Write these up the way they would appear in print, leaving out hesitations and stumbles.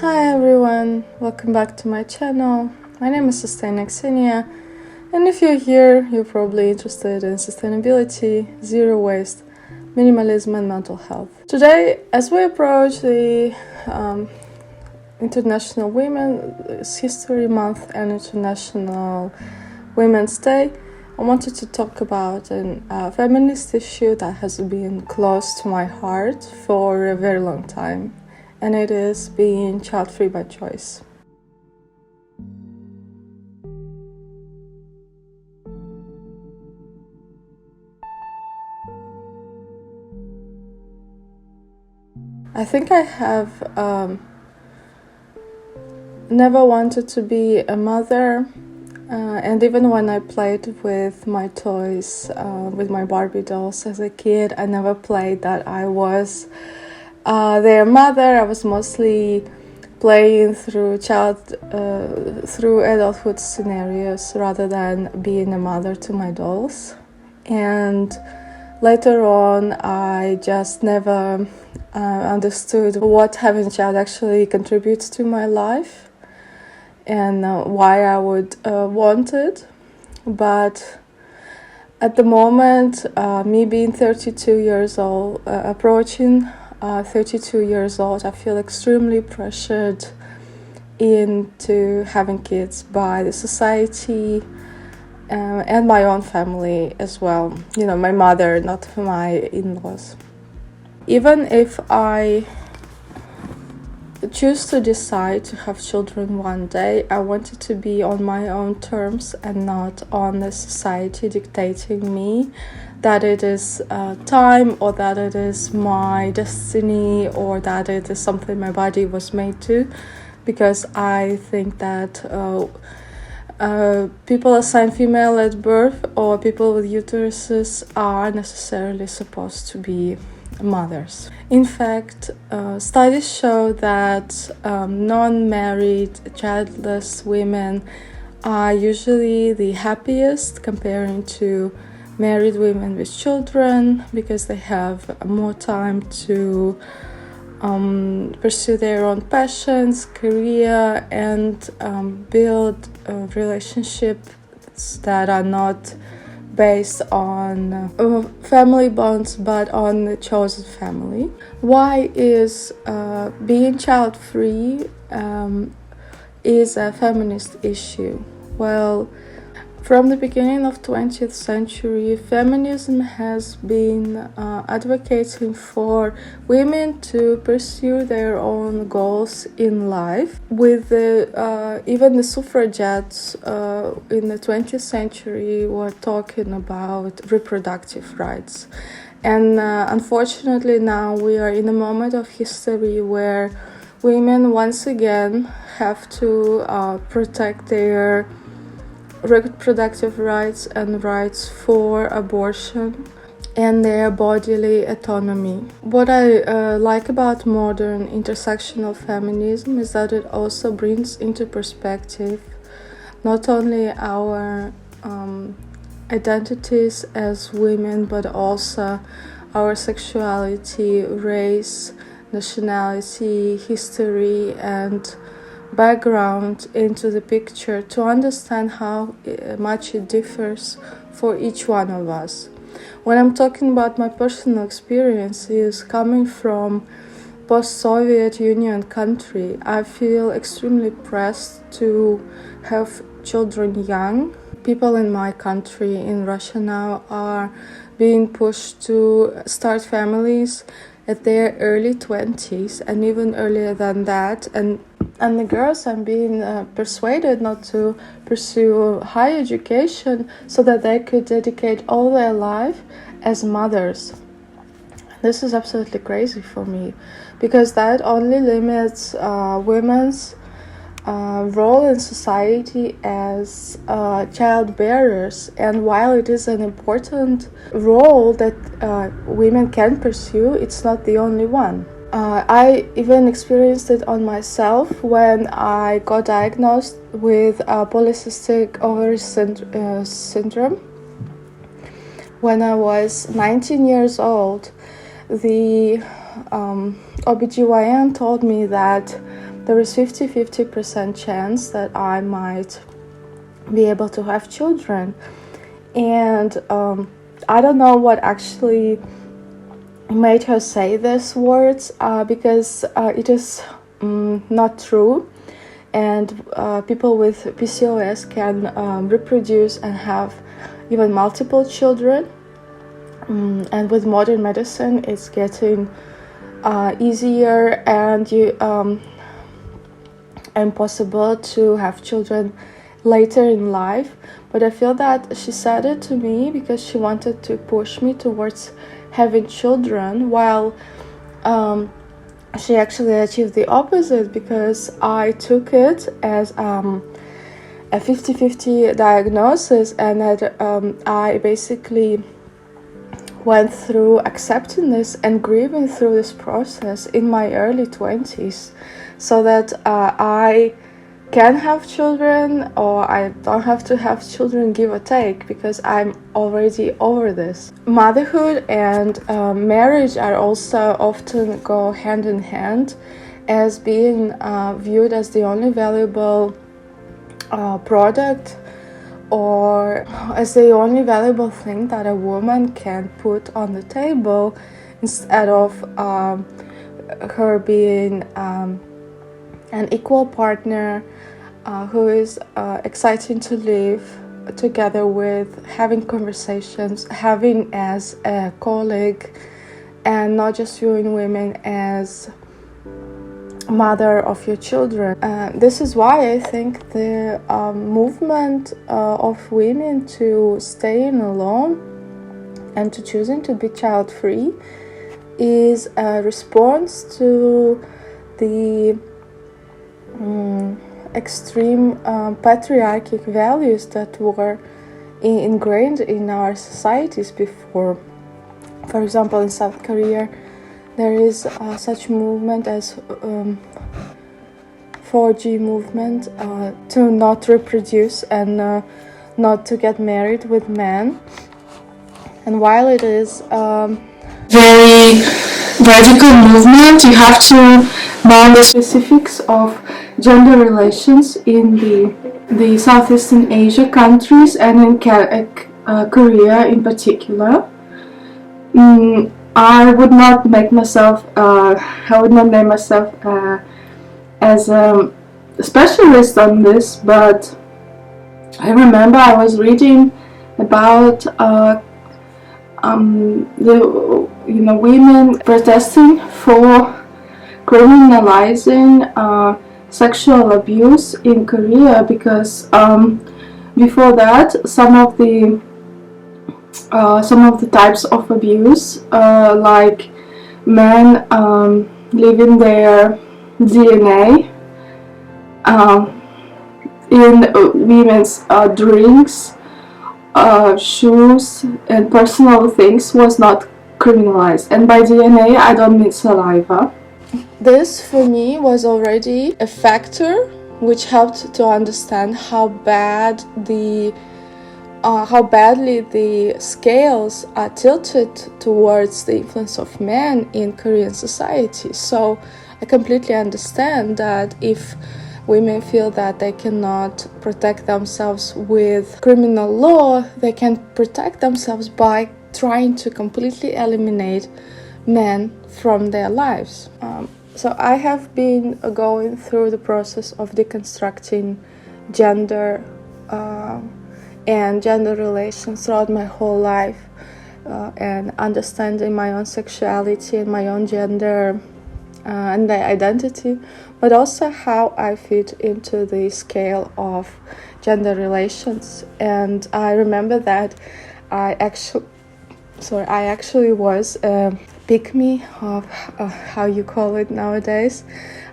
Hi everyone, welcome back to my channel. My name is Xenia, and if you're here, you're probably interested in sustainability, zero waste, minimalism and mental health. Today, as we approach the International Women's History Month and International Women's Day, I wanted to talk about a feminist issue that has been close to my heart for a very long time, and it is being child-free by choice. I think I have never wanted to be a mother, and even when I played with my toys, with my Barbie dolls as a kid, I never played that I was their mother. I was mostly playing through adulthood scenarios rather than being a mother to my dolls. And later on, I just never understood what having a child actually contributes to my life and why I would want it. But at the moment, me being 32 years old, approaching 32 years old, I feel extremely pressured into having kids by the society and my own family as well. You know, my mother, not my in-laws. Even if I choose to decide to have children one day, I want it to be on my own terms and not on the society dictating me that it is time, or that it is my destiny, or that it is something my body was made to, because I think that people assigned female at birth or people with uteruses are necessarily supposed to be mothers. In fact, studies show that non-married, childless women are usually the happiest comparing to married women with children, because they have more time to pursue their own passions, career, and build relationships that are not based on family bonds but on the chosen family. Why is being child-free is a feminist issue? Well, from the beginning of 20th century, feminism has been advocating for women to pursue their own goals in life. With even the suffragettes in the 20th century were talking about reproductive rights. And unfortunately now we are in a moment of history where women once again have to protect their reproductive rights and rights for abortion and their bodily autonomy. What I like about modern intersectional feminism is that it also brings into perspective not only our identities as women, but also our sexuality, race, nationality, history, and background into the picture to understand how much it differs for each one of us. When I'm talking about my personal experiences coming from post-Soviet Union country, I feel extremely pressed to have children young. People in my country, in Russia now, are being pushed to start families at their early 20s and even earlier than that, and the girls are being persuaded not to pursue higher education so that they could dedicate all their life as mothers. This is absolutely crazy for me, because that only limits women's role in society as child bearers. And while it is an important role that women can pursue, it's not the only one. I even experienced it on myself when I got diagnosed with polycystic ovary syndrome. When I was 19 years old, the OBGYN told me that there is 50% chance that I might be able to have children. And I don't know what actually made her say these words, because it is not true. And people with PCOS can reproduce and have even multiple children. And with modern medicine, it's getting easier and possible to have children later in life. But I feel that she said it to me because she wanted to push me towards having children, while she actually achieved the opposite, because I took it as a 50-50 diagnosis, and that I basically went through accepting this and grieving through this process in my early 20s, so that I can have children, or I don't have to have children, give or take, because I'm already over this. Motherhood and marriage are also often go hand in hand, as being viewed as the only valuable product, or as the only valuable thing that a woman can put on the table, instead of her being an equal partner who is exciting to live together with, having conversations, having as a colleague, and not just viewing women as mother of your children. This is why I think the movement of women to staying alone and to choosing to be child-free is a response to the extreme patriarchal values that were ingrained in our societies before. For example, in South Korea, there is such movement as 4G movement, to not reproduce and not to get married with men. And while it is very radical movement, you have to know the specifics of gender relations in the Southeastern Asia countries, and in Korea in particular. I would not name myself as a specialist on this, but I remember I was reading about the women protesting for criminalizing sexual abuse in Korea, because before that some of the types of abuse, like men leaving their DNA in women's drinks, shoes, and personal things, was not criminalized. And by DNA, I don't mean saliva. This, for me, was already a factor which helped to understand how badly the scales are tilted towards the influence of men in Korean society. So I completely understand that if women feel that they cannot protect themselves with criminal law, they can protect themselves by trying to completely eliminate men from their lives. So I have been going through the process of deconstructing gender and gender relations throughout my whole life, and understanding my own sexuality and my own gender and the identity, but also how I fit into the scale of gender relations. And I remember that I actually was a pick-me, of how you call it nowadays.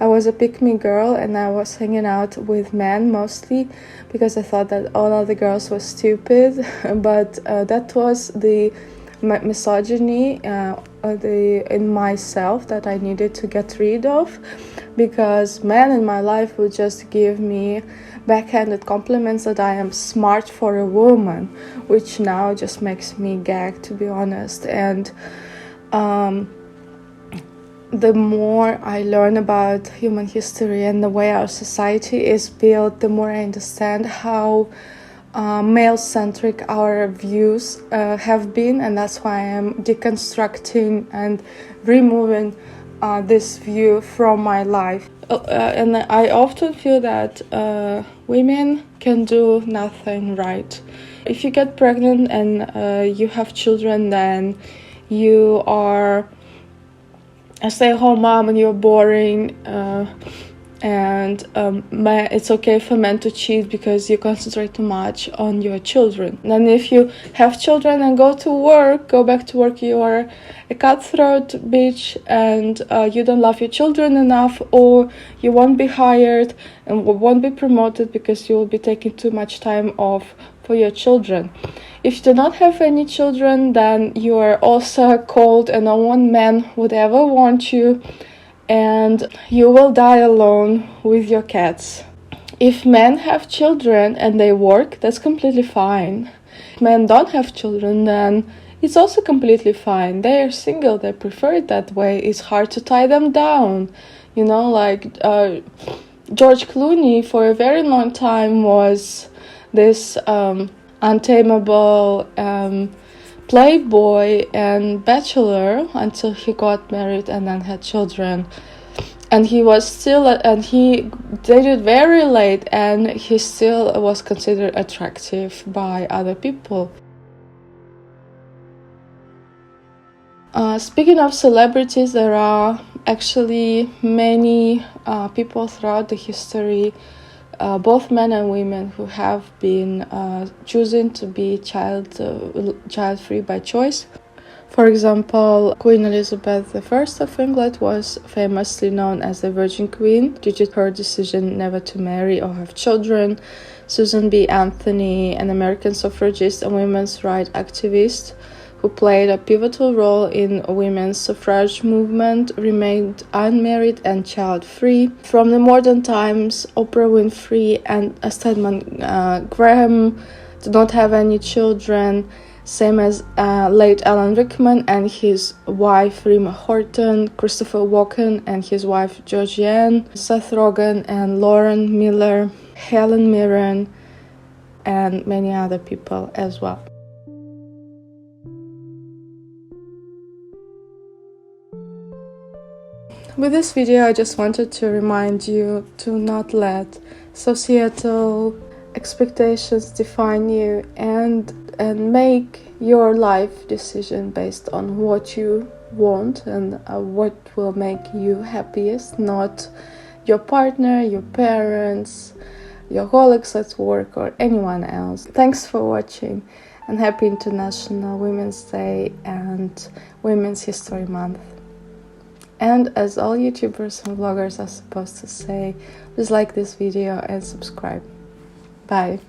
I was a pick-me girl, and I was hanging out with men mostly because I thought that all other girls were stupid. But that was the misogyny in myself that I needed to get rid of, because men in my life would just give me backhanded compliments that I am smart for a woman, which now just makes me gag, to be honest. And the more I learn about human history and the way our society is built, the more I understand how male-centric our views have been, and that's why I'm deconstructing and removing this view from my life. And I often feel that women can do nothing right. If you get pregnant and you have children, then you are a stay-at-home mom and you're boring, and it's okay for men to cheat because you concentrate too much on your children. And if you have children and go back to work, you are a cutthroat bitch, and you don't love your children enough, or you won't be hired and won't be promoted because you will be taking too much time off for your children. If you do not have any children, then you are also cold and no one man would ever want you, and you will die alone with your cats. If men have children and they work, that's completely fine. If men don't have children, then it's also completely fine. They are single, they prefer it that way. It's hard to tie them down. You know, like George Clooney for a very long time was this untamable playboy and bachelor until he got married and then had children. And he dated very late, and he still was considered attractive by other people. Speaking of celebrities, there are actually many people throughout the history, both men and women, who have been choosing to be child-free by choice. For example, Queen Elizabeth I of England was famously known as the Virgin Queen due to her decision never to marry or have children. Susan B. Anthony, an American suffragist and women's rights activist who played a pivotal role in women's suffrage movement, remained unmarried and child-free. From the modern times, Oprah Winfrey and Stedman Graham did not have any children, same as late Alan Rickman and his wife Rima Horton, Christopher Walken and his wife Georgianne, Seth Rogen and Lauren Miller, Helen Mirren, and many other people as well. With this video, I just wanted to remind you to not let societal expectations define you, and make your life decision based on what you want and what will make you happiest, not your partner, your parents, your colleagues at work, or anyone else. Thanks for watching, and happy International Women's Day and Women's History Month. And as all YouTubers and vloggers are supposed to say, please like this video and subscribe. Bye.